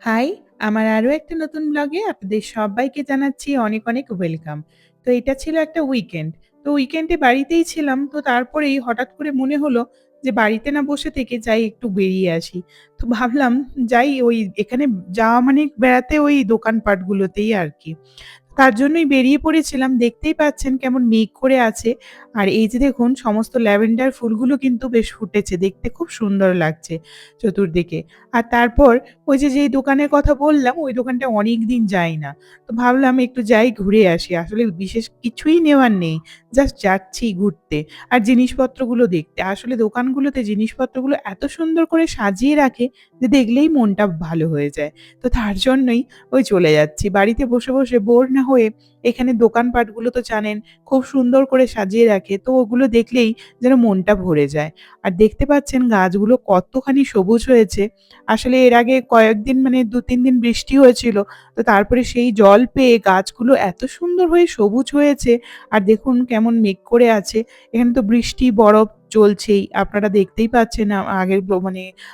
High! আমার আরো একটা নতুন ব্লগে আপনাদের সবাইকে জানাচ্ছি অনেক, অনেক ওয়েলকাম। তো এটা ছিল একটা উইকেন্ড। তো উইকেন্ডে বাড়িতেই ছিলাম। তো তারপরেই হঠাৎ করে মনে হলো যে বাড়িতে না বসে থেকে যাই একটু বেরিয়ে আসি। তো ভাবলাম যাই ওই এখানে যাওয়া মানে বেড়াতে ওই দোকানপাটগুলোতেই আরকি। তার জন্যই বেরিয়ে পড়েছিলাম। দেখতেই পাচ্ছেন কেমন মেঘ করে আছে। আর এই যে দেখুন সমস্ত ল্যাভেন্ডার ফুলগুলো কিন্তু বেশ ফুটেছে। দেখতে খুব সুন্দর লাগছে চতুর্দিকে। আর তারপর ওই যে যেই দোকানের কথা বললাম, ওই দোকানটা অনেকদিন যাই না। তো ভাবলাম একটু যাই ঘুরে আসি। আসলে বিশেষ কিছুই নেওয়ার নেই। জাস্ট যাচ্ছি ঘুরতে। আর জিনিসপত্রগুলো দেখতে। আসলে দোকানগুলোতে জিনিসপত্রগুলো এত সুন্দর করে সাজিয়ে রাখে যে দেখলেই মনটা ভালো হয়ে যায়। তো তার জন্যই ওই চলে যাচ্ছি। বাড়িতে বসে, বসে বোর না হয়ে এখানে দোকানপাটগুলো তো জানেন খুব সুন্দর করে সাজিয়ে রাখে। তো ওগুলো দেখলেই যেন মনটা ভরে যায়। আর দেখতে পাচ্ছেন গাছগুলো কতখানি সবুজ হয়েছে। আসলে এর আগে কয়েকদিন মানে ২-৩ দিন বৃষ্টি হয়েছিল। তো তারপরে সেই জল পেয়ে গাছগুলো এত সুন্দর হয়ে সবুজ হয়েছে। আর দেখুন কেমন মেঘ করে আছে। এখানে তো বৃষ্টি, বরফ চলছেই। আপনারা দেখতেই পাচ্ছেন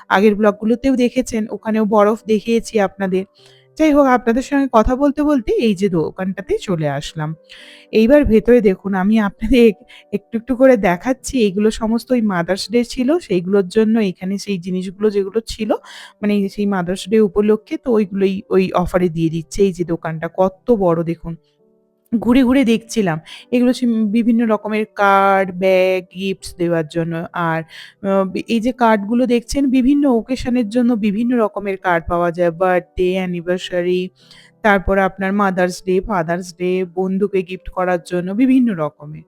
আগের ব্লগগুলোতেও দেখেছেন। ওখানেও বরফ দেখিয়েছি আপনাদের। যাই হোক আপনাদের সঙ্গে কথা বলতে, বলতে এই যে দোকানটাতে চলে আসলাম। এইবার ভেতরে দেখুন আমি আপনাদের একটু, একটু করে দেখাচ্ছি এগুলো সমস্ত ওই মাদার্স ডে ছিল সেইগুলোর জন্য এখানে সেই জিনিসগুলো যেগুলো ছিল মানে সেই মাদার্স ডে উপলক্ষে তো ওইগুলোই ওই অফারে দিয়ে দিচ্ছে। এই যে দোকানটা কত বড় দেখুন। ঘুরে, ঘুরে দেখছিলাম। এগুলো বিভিন্ন রকমের কার্ড, ব্যাগ, গিফটস দেওয়ার জন্য। আর এই যে কার্ডগুলো দেখছেন বিভিন্ন ওকেশন এর জন্য বিভিন্ন রকমের কার্ড পাওয়া যায়। বার্থডে, অ্যানিভার্সারি, তারপরে আপনার মাদার্স ডে, ফাদার্স ডে, বন্ধুকে গিফট করার জন্য বিভিন্ন রকমের।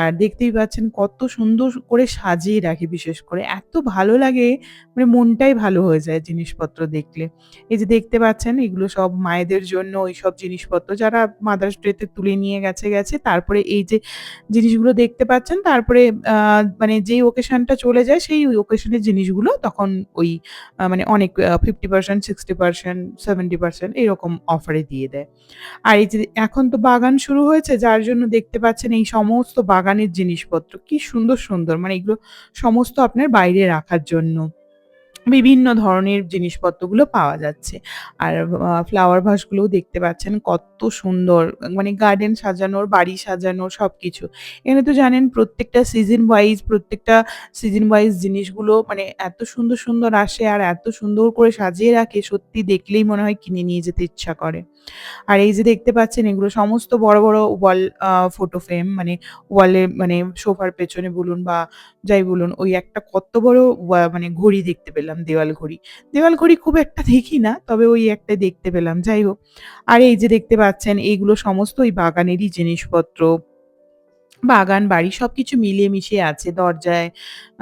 আর দেখতেই পাচ্ছেন কত সুন্দর করে সাজিয়ে রাখে বিশেষ করে। এত ভালো লাগে মানে মনটাই ভালো হয়ে যায় জিনিসপত্র দেখলে। এই যে দেখতে পাচ্ছেন এগুলো সব মায়েদের জন্য ওইসব জিনিসপত্র যারা মাদার্স ডে তে তুলে নিয়ে গেছে। তারপরে এই যে জিনিসগুলো দেখতে পাচ্ছেন তারপরে আ মানে যেই ওকেশনটা চলে যায় সেই ওকেশন এর জিনিসগুলো তখন ওই মানে অনেক 50% 60% 70% এরকম অফারে দিয়ে দেয়। আর এই যে এখন তো বাগান শুরু হয়েছে যার জন্য দেখতে পাচ্ছেন এই সমস্ত বাগানের জিনিসপত্র কি সুন্দর, সুন্দর মানে এগুলো সমস্ত আপনার বাইরে রাখার জন্য। বিভিন্ন ধরনের জিনিসপত্রগুলো পাওয়া যাচ্ছে। আর ফ্লাওয়ার ভাসগুলোও দেখতে পাচ্ছেন কত সুন্দর। মানে গার্ডেন সাজানোর, বাড়ি সাজানোর সবকিছু। এখানে তো জানেন প্রত্যেকটা সিজন ওয়াইজ জিনিসগুলো মানে এত সুন্দর, সুন্দর আসে আর এত সুন্দর করে সাজিয়ে রাখে সত্যি দেখলেই মনে হয় কিনে নিয়ে যেতে ইচ্ছা করে। আর এই যে দেখতে পাচ্ছেন এগুলো সমস্ত বড়, বড় ওয়াল ফটো ফ্রেম মানে ওয়ালে মানে সোফার পেছনে বলুন বা যাই বলুন ওই একটা কত বড় মানে ঘড়ি দেখতে পেলাম দেওয়াল ঘড়ি। দেওয়াল ঘড়ি খুব একটা দেখি না। তবে ওই একটা দেখতে পেলাম। যাই হোক। আর এই যে দেখতে পাচ্ছেন এইগুলো সমস্ত ওই বাগানেরই জিনিসপত্র। বাগান, বাড়ি সবকিছু মিলিয়ে মিশিয়ে আছে দরজায়।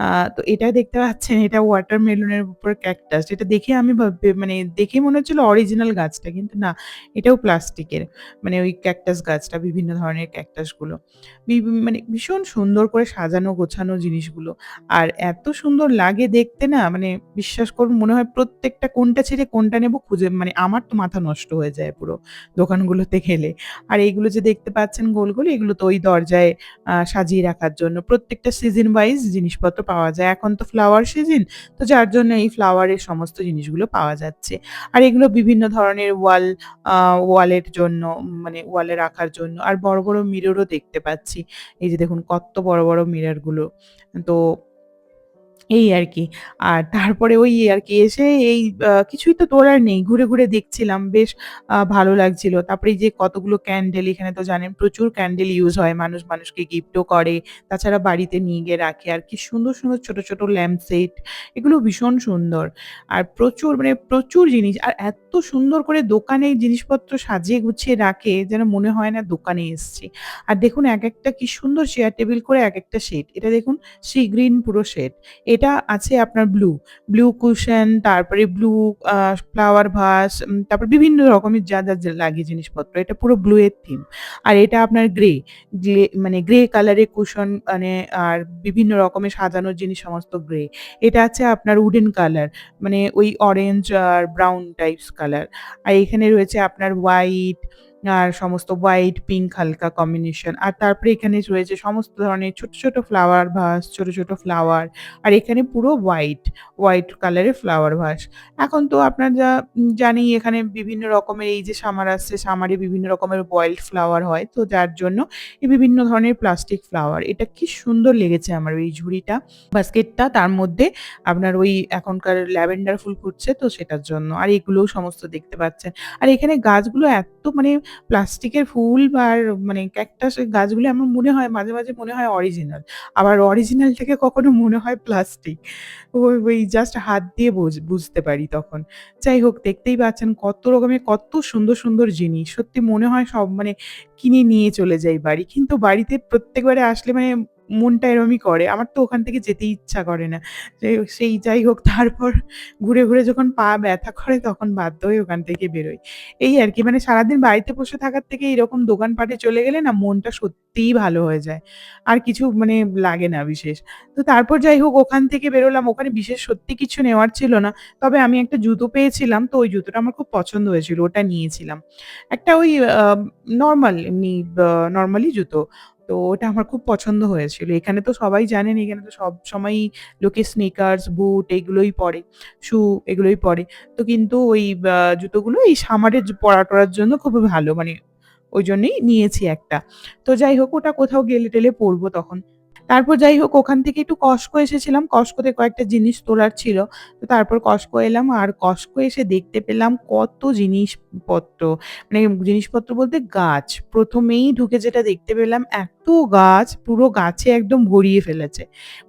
আ তো এটা দেখতে পাচ্ছেন এটা ওয়াটারমেলনের উপর ক্যাকটাস। এটা দেখে আমি মানে দেখে মনে হচ্ছিল অরিজিনাল গাছটা। কিন্তু না, এটাও প্লাস্টিকের। মানে ওই ক্যাকটাস গাছটা বিভিন্ন ধরনের ক্যাকটাসগুলো। মানে ভীষণ সুন্দর করে সাজানো গোছানো জিনিসগুলো। আর এত সুন্দর লাগে দেখতে না মানে বিশ্বাস করুন মনে হয় প্রত্যেকটা কোনটা ছেড়ে কোনটা নেব খুঁজে মানে আমার তো মাথা নষ্ট হয়ে যায় পুরো দোকানগুলোতে গেলে। আর এইগুলো যে দেখতে পাচ্ছেন গোল, গোল এগুলো তো ওই দরজায় সাজিয়ে রাখার জন্য। প্রত্যেকটা সিজন ওয়াইজ জিনিসপত্র পাওয়া যায়। এখন তো ফ্লাওয়ার সিজন, তো যার জন্য এই ফ্লাওয়ারের সমস্ত জিনিসগুলো পাওয়া যাচ্ছে। আর এগুলো বিভিন্ন ধরনের আ ওয়ালের জন্য মানে ওয়ালে রাখার জন্য। আর বড়, বড় মিররও দেখতে পাচ্ছি। এই যে দেখুন কত্ত বড়, বড় মিররগুলো। তো এই আরকি। আর তারপরে ওই আরকি এসে এই কিছুই তো তোলার নেই। ঘুরে, ঘুরে দেখছিলাম। বেশ ভালো লাগছিল। তারপরে এই যে কতগুলো ক্যান্ডেল এখানে তো জানেন প্রচুর ক্যান্ডেল ইউজ হয়। মানুষ মানুষকে গিফটও করে। তাছাড়া বাড়িতে নিয়ে গিয়ে রাখে। আর কি সুন্দর, সুন্দর ছোট, ছোট ল্যাম্প সেট এগুলো ভীষণ সুন্দর। আর প্রচুর মানে প্রচুর জিনিস। আর এত সুন্দর করে দোকানে জিনিসপত্র সাজিয়ে গুছিয়ে রাখে যেন মনে হয় না দোকানে এসছি। আর দেখুন একেকটা কি সুন্দর চেয়ার টেবিল করে একেকটা শেড। এটা দেখুন সি গ্রিন পুরো শেড। এটা আছে আপনার ব্লু কুশন, তারপরে ব্লু আ ফ্লাওয়ার ভাস, তারপর বিভিন্ন রকমের যা লাগে জিনিসপত্র। এটা পুরো ব্লু এর থিম। আর এটা আপনার মানে গ্রে কালারের কুশন মানে আর বিভিন্ন রকমের সাজানোর জিনিস সমস্ত গ্রে। এটা আছে আপনার উডেন কালার মানে ওই অরেঞ্জ আর ব্রাউন টাইপস কালার। আর এখানে রয়েছে আপনার হোয়াইট, আর সমস্ত হোয়াইট, পিঙ্ক হালকা কম্বিনেশন। আর তারপরে এখানে রয়েছে সমস্ত ধরনের ছোট, ছোট ফ্লাওয়ার ভাস, ছোট, ছোট ফ্লাওয়ার। আর এখানে পুরো হোয়াইট, হোয়াইট কালারের ফ্লাওয়ার ভাস। এখন তো আপনার জানি এখানে বিভিন্ন রকমের এই যে সামার আসছে, সামারে বিভিন্ন রকমের ওয়াইল্ড ফ্লাওয়ার হয়। তো যার জন্য এই বিভিন্ন ধরনের প্লাস্টিক ফ্লাওয়ার। এটা কি সুন্দর লেগেছে আমার এই ঝুড়িটা, বাস্কেটটা। তার মধ্যে আপনার ওই এখনকার ল্যাভেন্ডার ফুল ফুটছে তো সেটার জন্য। আর এগুলোও সমস্ত দেখতে পাচ্ছেন। আর এখানে গাছগুলো এত মানে প্লাস্টিকের ফুল আর মানে ক্যাকটাস গাছগুলো আমার মনে হয় মাঝে, মাঝে মনে হয় অরিজিনাল। আবার অরিজিনাল থেকে কখনো মনে হয় প্লাস্টিক। ওই জাস্ট হাত দিয়ে বুঝতে পারি তখন। যাই হোক দেখতেই পাচ্ছেন কত রকমের কত সুন্দর, সুন্দর জিনিস। সত্যি মনে হয় সব মানে কিনে নিয়ে চলে যাই বাড়ি। কিন্তু বাড়িতে প্রত্যেকবারে আসলে মানে মনটা এরমই করে। আমার তো ওখান থেকে যেতে ইচ্ছা করে না। যাই হোক তারপর ঘুরে, ঘুরে যখন পা ব্যথা করে তখন বাধ্য হয়ে ওখান থেকে বেরোই। এই আরকি মানে সারাদিন বাড়িতে বসে থাকার থেকে এরকম দোকানপাটে চলে গেলে না মনটা সত্যিই ভালো হয়ে যায়। আর কিছু মানে লাগে না বিশেষ। তো তারপর যাই হোক ওখান থেকে বেরোলাম। ওখানে বিশেষ সত্যি কিছু নেওয়ার ছিল না। তবে আমি একটা জুতো পেয়েছিলাম। তো ওই জুতোটা আমার খুব পছন্দ হয়েছিল। ওটা নিয়েছিলাম। একটা ওই নরমাল এমনি নরমালি জুতো। তো ওটা আমার খুব পছন্দ হয়েছিল। এখানে তো সবাই জানেন এখানে তো সবসময়ই লোকে স্নিকার্স, বুট এগুলোই পরে। শু এগুলোই পরে। তো কিন্তু ওই জুতোগুলো এই সামারে পরা-টরার জন্য খুবই ভালো। মানে ওইজন্যই নিয়েছি একটা। তো যাই হোক ওটা কোথাও গেলে-টেলে পরবো তখন। তারপর যাই হোক ওখান থেকে একটু কস্টকো এসেছিলাম। কস্টকোতে কয়েকটা জিনিস তোলার ছিল। তো তারপর কস্টকো এলাম। আর কস্টকো এসে দেখতে পেলাম কত জিনিসপত্র। মানে জিনিসপত্র বলতে গাছ। ১ম এই ঢুকে যেটা দেখতে পেলাম এত গাছ, পুরো গাছে একদম ভরিয়ে ফেলেছে।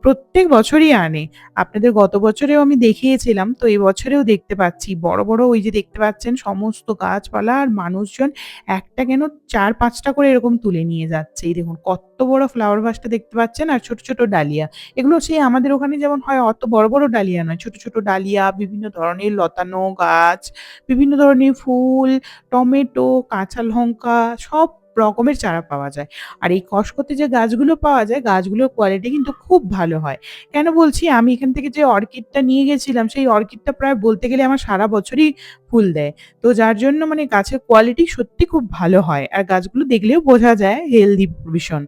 প্রত্যেক বছরই আনে। আপনাদের গত বছরেও আমি দেখিয়েছিলাম। তো এবছরেও দেখতে পাচ্ছি। বড়, বড় ওই যে দেখতে পাচ্ছেন সমস্ত গাছপালা আর মানুষজন একটা কেন ৪-৫ টা করে এরকম তুলে নিয়ে যাচ্ছে। এই দেখুন কত্ত বড় ফ্লাওয়ার ভাসটা দেখতে পাচ্ছেন আর ছোট, ছোট ডালিয়া। এগুলো সেই আমাদের ওখানে যেমন হয় অত বড়, বড় ডালিয়া নয়। ছোট, ছোট ডালিয়া, বিভিন্ন ধরনের লতানো গাছ, বিভিন্ন ধরনের ফুল, টমেটো, কাঁচা লঙ্কা সব রকমের চারা পাওয়া যায়। আর এই কস্টকোতে যে গাছগুলো পাওয়া যায়, গাছগুলোর কোয়ালিটি কিন্তু খুব ভালো হয়। কেন বলছি? আমি এখান থেকে যে অর্কিডটা নিয়ে গেছিলাম, সেই অর্কিডটা প্রায় বলতে গেলে আমার সারা বছরই ফুল দেয়। তো যার জন্য মানে গাছের কোয়ালিটি সত্যি খুব ভালো হয়। আর গাছগুলো দেখলেও বোঝা যায় হেলদি ভীষণ।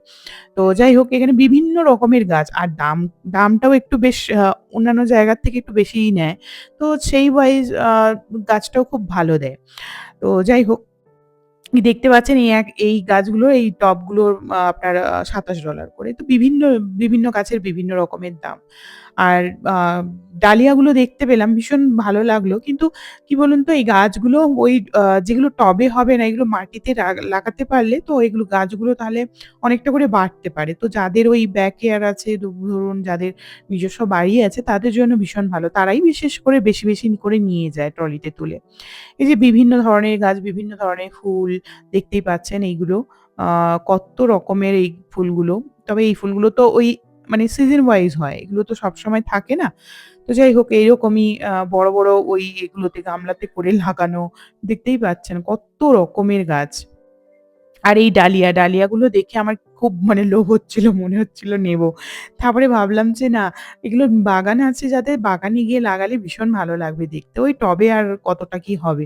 তো যাই হোক এখানে বিভিন্ন রকমের গাছ আর দামটাও একটু বেশ অন্যান্য জায়গার থেকে একটু বেশিই নেয়। তো সেই ওয়াইজ গাছটাও খুব ভালো দেয়। তো যাই হোক দেখতে পাচ্ছেন এই গাছগুলোর এই টবগুলোর আপনার $২৭ করে। তো বিভিন্ন গাছের বিভিন্ন রকমের দাম। আর আ ডালিয়াগুলো দেখতে পেলাম ভীষণ ভালো লাগলো। কিন্তু কি বলুন তো এই গাছগুলো ওই যেগুলো টবে হবে না এগুলো মাটিতে লাগাতে পারলে তো এগুলো গাছগুলো তাহলে অনেকটা করে বাড়তে পারে। তো যাদের ওই ব্যাকয়ার্ড আছে ধরুন যাদের নিজস্ব বাড়ি আছে তাদের জন্য ভীষণ ভালো। তারাই বিশেষ করে বেশি, বেশি করে নিয়ে যায় ট্রলিতে তুলে। এই যে বিভিন্ন ধরনের গাছ, বিভিন্ন ধরনের ফুল দেখতেই পাচ্ছেন এইগুলো। আ কত্ত রকমের এই ফুলগুলো। তবে এই ফুলগুলো তো ওই মানে সিজন ওয়াইজ হয়। এগুলো তো সবসময় থাকে না। তো যাই হোক এইরকমই বড়, বড় ওই এগুলোতে গামলাতে করে লাগানো। দেখতেই পাচ্ছেন কত্ত রকমের গাছ। আর এই ডালিয়াগুলো দেখে আমার খুব মানে লোভ হচ্ছিল, মনে হচ্ছিল নেবো। তারপরে ভাবলাম যে না এগুলো বাগান আছে যাদের বাগানে গিয়ে লাগালে ভীষণ ভালো লাগবে দেখতে। ওই টবে আর কতটা কি হবে।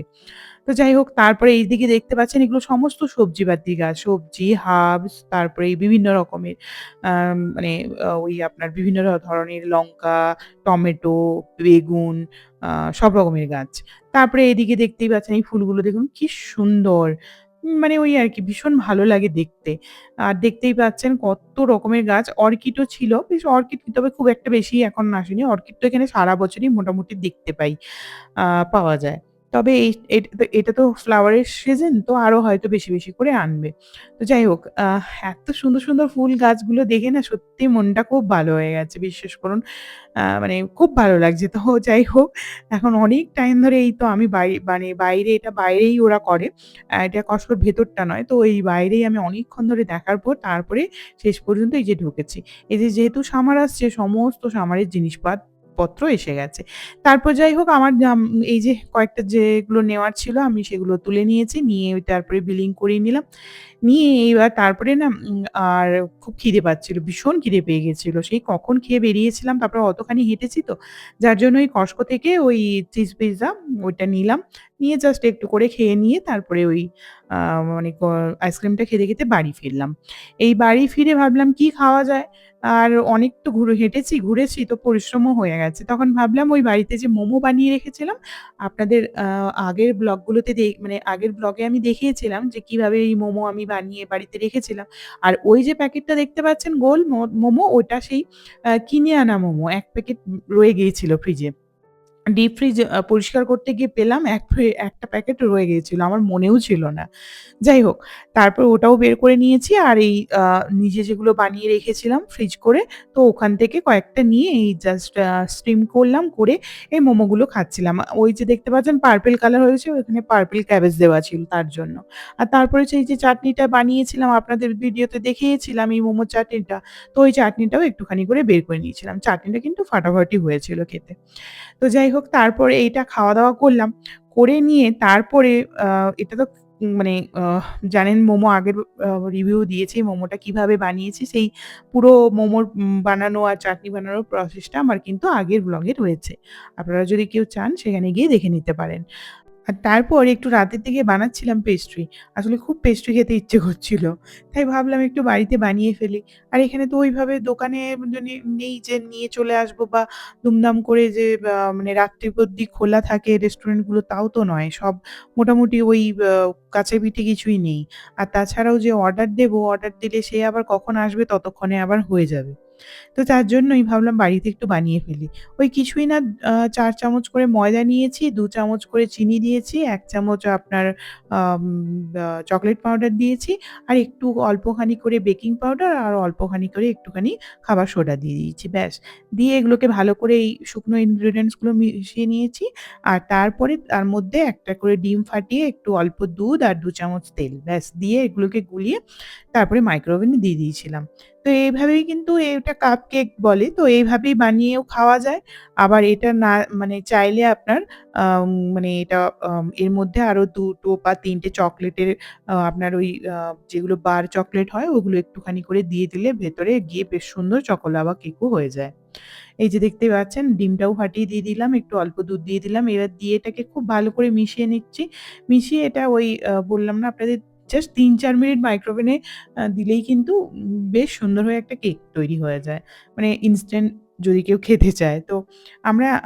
তো যাই হোক তারপরে এইদিকে দেখতে পাচ্ছেন এগুলো সমস্ত সবজিপাতি গাছ। সবজি, হার্বস তারপরে এই বিভিন্ন রকমের মানে ওই আপনার বিভিন্ন ধরনের লঙ্কা, টমেটো, বেগুন আ সব রকমের গাছ। তারপরে এদিকে দেখতেই পাচ্ছেন এই ফুলগুলো দেখুন কি সুন্দর! মানে ওই আরকি ভীষণ ভালো লাগে দেখতে। আর দেখতেই পাচ্ছেন কত্ত রকমের গাছ। অর্কিডও ছিল। বেশ অর্কিড তবে খুব একটা বেশি এখন আসেনি। অর্কিড তো এখানে সারা বছরই মোটামুটি দেখতে পাই। আ পাওয়া যায়। তবে এটা তো ফ্লাওয়ারের সিজন তো আরো হয়তো বেশি, বেশি করে আনবে। তো যাই হোক এত সুন্দর, সুন্দর ফুল গাছগুলো দেখে না সত্যি মনটা খুব ভালো হয়ে গেছে। বিশ্বাস করুন মানে খুব ভালো লাগছে। তো যাই হোক এখন অনেক টাইম ধরে এই তো আমি মানে বাইরে এটা বাইরেই ওরা করে। এটা কষ্টর ভেতরটা নয়। তো এই বাইরেই আমি অনেকক্ষণ ধরে দেখার পর তারপরে শেষ পর্যন্ত এই যে ঢুকেছি। এই যে যেহেতু সামার আসছে সমস্ত সামারের জিনিসপাত পত্র এসে গেছে। তারপর যাই হোক আমার এই যে কয়েকটা যেগুলো নেওয়ার ছিল আমি সেগুলো তুলে নিয়েছি। নিয়ে তারপরে বিলিং করিয়ে নিলাম। নিয়ে এইবার তারপরে না আর খুব খিদে পাচ্ছিল। ভীষণ খিদে পেয়ে গেছিল। সেই কখন খেয়ে বেরিয়েছিলাম। তারপরে অতখানি হেঁটেছি তো। যার জন্য ওই কস্টকো থেকে ওই চিজ পিজ্জা ওইটা নিলাম। নিয়ে জাস্ট একটু করে খেয়ে নিয়ে তারপরে ওই আ মানে আইসক্রিমটা খেতে, খেতে বাড়ি ফিরলাম। এই বাড়ি ফিরে ভাবলাম কি খাওয়া যায়? আর অনেক তো হেঁটেছি, ঘুরেছি তো পরিশ্রমও হয়ে গেছে। তখন ভাবলাম ওই বাড়িতে যে মোমো বানিয়ে রেখেছিলাম, আপনাদের আগের ব্লগগুলোতে মানে আগের ব্লগে আমি দেখিয়েছিলাম যে কিভাবে এই মোমো আমি বানিয়ে বাড়িতে রেখেছিলাম। আর ওই যে প্যাকেটটা দেখতে পাচ্ছেন গোল মোমো ওটা সেই কিনে আনা মোমো। ১ প্যাকেট রয়ে গিয়েছিল ফ্রিজে। ডিপ ফ্রিজ পরিষ্কার করতে গিয়ে পেলাম একটা প্যাকেট রয়ে গিয়েছিল। আমার মনেও ছিল না। যাই হোক, তারপর ওটাও বের করে নিয়েছি আর এই নিজে যেগুলো বানিয়ে রেখেছিলাম ফ্রিজ করে, তো ওখান থেকে কয়েকটা নিয়ে এই জাস্ট স্টিম করলাম, করে এই মোমোগুলো খাচ্ছিলাম। ওই যে দেখতে পাচ্ছেন পার্পল কালার হয়েছে, ওখানে পার্পল ক্যাবেজ দেওয়া ছিল তার জন্য। আর তারপরে সেই যে চাটনিটা বানিয়েছিলাম আপনাদের ভিডিওতে দেখিয়েছিলাম এই মোমোর চাটনিটা, তো ওই চাটনিটাও একটুখানি করে বের করে নিয়েছিলাম। চাটনিটা কিন্তু ফাটাফাটি হয়েছিল খেতে। তো যাই হোক তারপরে এইটা খাওয়া-দাওয়া করলাম। করে নিয়ে তারপরে আ এটা তো মানে জানেন মোমো আগের রিভিউ দিয়েছি মোমোটা কিভাবে বানিয়েছি সেই পুরো মোমোর বানানো আর চাটনি বানানোর প্রসেসটা আমার কিন্তু আগের ব্লগে রয়েছে। আপনারা যদি কেউ চান সেখানে গিয়ে দেখে নিতে পারেন। আর তারপর একটু রাতের দিকে বানাচ্ছিলাম পেস্ট্রি। আসলে খুব পেস্ট্রি খেতে ইচ্ছে করছিল। তাই ভাবলাম একটু বাড়িতে বানিয়ে ফেলি। আর এখানে তো ওইভাবে দোকানে যদি নেই যে নিয়ে চলে আসবো বা দুমদাম করে যে মানে রাত্রি অব্দি খোলা থাকে রেস্টুরেন্টগুলো তাও তো নয়। সব মোটামুটি ওই কাছে-পিঠে কিছুই নেই। আর তাছাড়াও যে অর্ডার দেবো, অর্ডার দিলে সে আবার কখন আসবে ততক্ষণে আবার হয়ে যাবে। তো তার জন্যই ভাবলাম বাড়িতে একটু বানিয়ে ফেলি। ওই কিছুই না ৪ চামচ করে ময়দা নিয়েছি, ২ চামচ করে চিনি দিয়েছি, ১ চামচ আপনার আম চকোলেট পাউডার দিয়েছি, আর একটু অল্পখানি করে বেকিং পাউডার আর অল্পখানি করে একটুখানি খাবার সোডা দিয়ে দিয়েছি। ব্যাস! দিয়ে এগুলোকে ভালো করে এই শুকনো ingredients গুলো মিশিয়ে নিয়েছি। আর তারপরে তার মধ্যে একটা করে ডিম ফাটিয়ে একটু অল্প দুধ আর ২ চামচ তেল। ব্যাস! দিয়ে এগুলোকে গুলিয়ে তারপরে মাইক্রোওভেনে দিয়ে দিয়েছিলাম। তো এইভাবেই কিন্তু এটা কাপকেক বলে। তো এইভাবেই বানিয়েও খাওয়া যায়। আবার এটা না মানে চাইলে আপনার মানে এটা এর মধ্যে আরো ২ টো বা ৩ টে চকোলেটের আপনার ওই যেগুলো বার চকোলেট হয় ওগুলো একটুখানি করে দিয়ে দিলে ভেতরে গিয়ে বেশ সুন্দর চকোলাভা কেকও হয়ে যায়। এই যে দেখতেই পাচ্ছেন ডিমটাও ফাটিয়ে দিয়ে দিলাম, একটু অল্প দুধ দিয়ে দিলাম। এবার দিয়ে এটাকে খুব ভালো করে মিশিয়ে নিচ্ছি। মিশিয়ে এটা ওই বললাম না আপনাদের জাস্ট ৩-৪ মিনিট মাইক্রোওভেনে দিলেই কিন্তু বেশ সুন্দর হয়ে একটা কেক তৈরি হয়ে যায়। মানে ইনস্ট্যান্ট যদি কেউ খেতে চায়। তো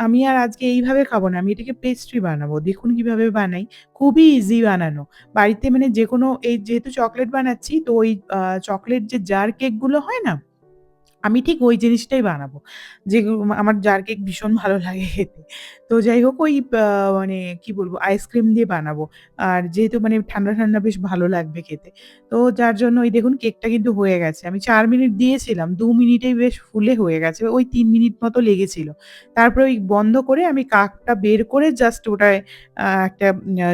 আমি আর আজকে এইভাবে খাবো না। আমি এটাকে পেস্ট্রি বানাবো। দেখুন কিভাবে বানাই। খুবই ইজি বানানো। বাড়িতে মানে যেকোনো এই যেহেতু চকোলেট বানাচ্ছি তো ওই চকোলেট যে জার কেকগুলো হয় না? আমি ঠিক ওই জিনিসটাই বানাবো। আমার জার কেক ভীষণ ভালো লাগে খেতে। তো যাই হোক ওই মানে কি বলবো আইসক্রিম দিয়ে বানাবো। আর যেহেতু মানে ঠান্ডা, ঠান্ডা বেশ ভালো লাগবে খেতে। তো যার জন্য ওই দেখুন কেকটা কিন্তু হয়ে গেছে। আমি ৪ মিনিট দিয়েছিলাম। ২ মিনিটেই বেশ ফুলে হয়ে গেছে। ওই ৩ মিনিট মতো লেগেছিল। তারপরে ওই বন্ধ করে আমি কাপটা বের করে জাস্ট ওটায় একটা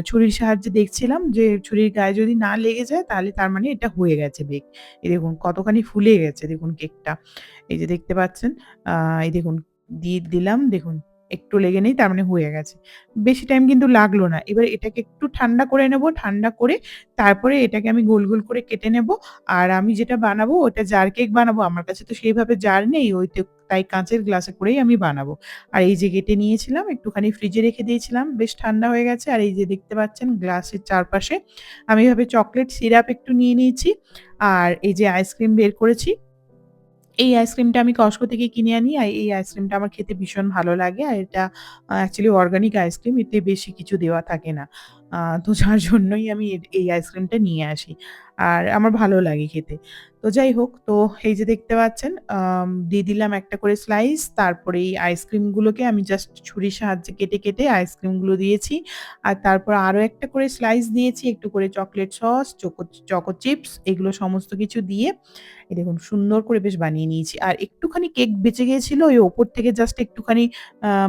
ছুরির সাহায্যে দেখছিলাম যে ছুরির গায়ে যদি না লেগে যায় তাহলে তার মানে এটা হয়ে গেছে বেক। এই দেখুন কতখানি ফুলে গেছে দেখুন কেকটা। এই যে দেখতে পাচ্ছেন। আ এই দেখুন দিয়ে দিলাম দেখুন একটু লেগে নেই তার মানে হয়ে গেছে। বেশি টাইম কিন্তু লাগলো না। এবার এটাকে একটু ঠান্ডা করে নেব। ঠান্ডা করে তারপরে এটাকে আমি গোল, গোল করে কেটে নেব। আর আমি যেটা বানাবো ওটা জার কেক বানাবো। আমার কাছে তো সেইভাবে জার নেই। তাই কাঁচের গ্লাসে করেই আমি বানাবো। আর এই যে কেটে নিয়েছিলাম একটুখানি ফ্রিজে রেখে দিয়েছিলাম। বেশ ঠান্ডা হয়ে গেছে। আর এই যে দেখতে পাচ্ছেন গ্লাসের চারপাশে আমি এভাবে চকোলেট সিরাপ একটু নিয়ে নিয়েছি। আর এই যে আইসক্রিম বের করেছি এই আইসক্রিমটা আমি কস্টকো থেকে কিনে আনি। আর এই আইসক্রিমটা আমার খেতে ভীষণ ভালো লাগে। আর এটা অ্যাকচুয়ালি অর্গানিক আইসক্রিম। এতে বেশি কিছু দেওয়া থাকে না। তো যার জন্যই আমি এই আইসক্রিমটা নিয়ে আসি। আর আমার ভালো লাগে খেতে। তো যাই হোক, তো এই যে দেখতে পাচ্ছেন দিয়ে দিলাম একটা করে স্লাইস। তারপরে এই আইসক্রিমগুলোকে আমি জাস্ট ছুরির সাহায্যে কেটে, কেটে আইসক্রিমগুলো দিয়েছি। আর তারপর আরো একটা করে স্লাইস দিয়েছি। একটু করে চকোলেট সস, চকো চিপস এগুলো সমস্ত কিছু দিয়ে এই দেখুন সুন্দর করে বেশ বানিয়ে নিয়েছি। আর একটুখানি কেক বেঁচে গিয়েছিল ওই ওপর থেকে জাস্ট একটুখানি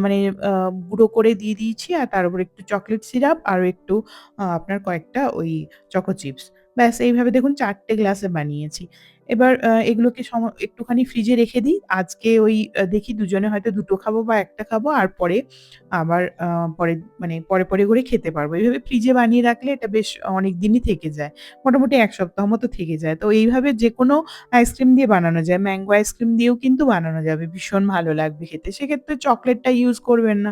মানে আ গুঁড়ো করে দিয়ে দিয়েছি। আর তার উপরে একটু চকোলেট সিরাপ আরো একটু আপনার কয়েকটা ওই চকো চিপস। ব্যাস এইভাবে দেখুন ৪ টে গ্লাসে বানিয়েছি। এবার এগুলোকে একটুখানি ফ্রিজে রেখে দিই। আজকে ওই দেখি দুজনে হয়তো ২ টো খাবো বা ১ টা খাবো। আর পরে আবার পরে মানে পরে করে খেতে পারবো। এভাবে ফ্রিজে বানিয়ে রাখলে এটা বেশ অনেকদিনই থেকে যায়। মোটামুটি ১ সপ্তাহ মতো থেকে যায়। তো এইভাবে যেকোনো আইসক্রিম দিয়ে বানানো যায়। ম্যাঙ্গো আইসক্রিম দিয়েও কিন্তু বানানো যাবে। ভীষণ ভালো লাগবে খেতে। সেক্ষেত্রে চকোলেটটা ইউজ করবেন না।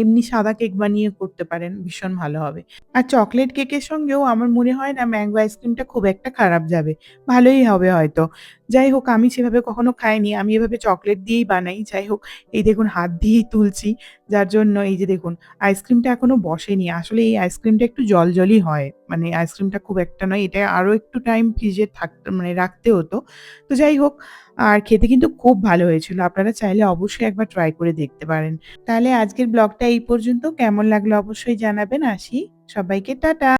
এমনি সাদা কেক বানিয়ে করতে পারেন। ভীষণ ভালো হবে। আর চকোলেট কেকের সঙ্গেও আমার মনে হয় না ম্যাঙ্গো আইসক্রিমটা খুব একটা খারাপ যাবে। ভালোই হবে হয়তো। যাই হোক আমি সেভাবে কখনো খাইনি। আমি এভাবে চকোলেট দিয়েই বানাই। যাই হোক এই দেখুন হাত দিয়েই তুলছি। যার জন্য এই যে দেখুন আইসক্রিমটা এখনো বসেনি। আসলে এই আইসক্রিমটা একটু জলই হয়। মানে আইসক্রিমটা খুব একটা নয়। এটা আরো একটু টাইম ফ্রিজে মানে রাখতে হতো। তো যাই হোক আর খেতে কিন্তু খুব ভালো হয়েছিল। আপনারা চাইলে অবশ্যই একবার ট্রাই করে দেখতে পারেন। তাহলে আজকের ব্লগটা এই পর্যন্ত। কেমন লাগলো অবশ্যই জানাবেন। আসি। সবাইকে টাটা।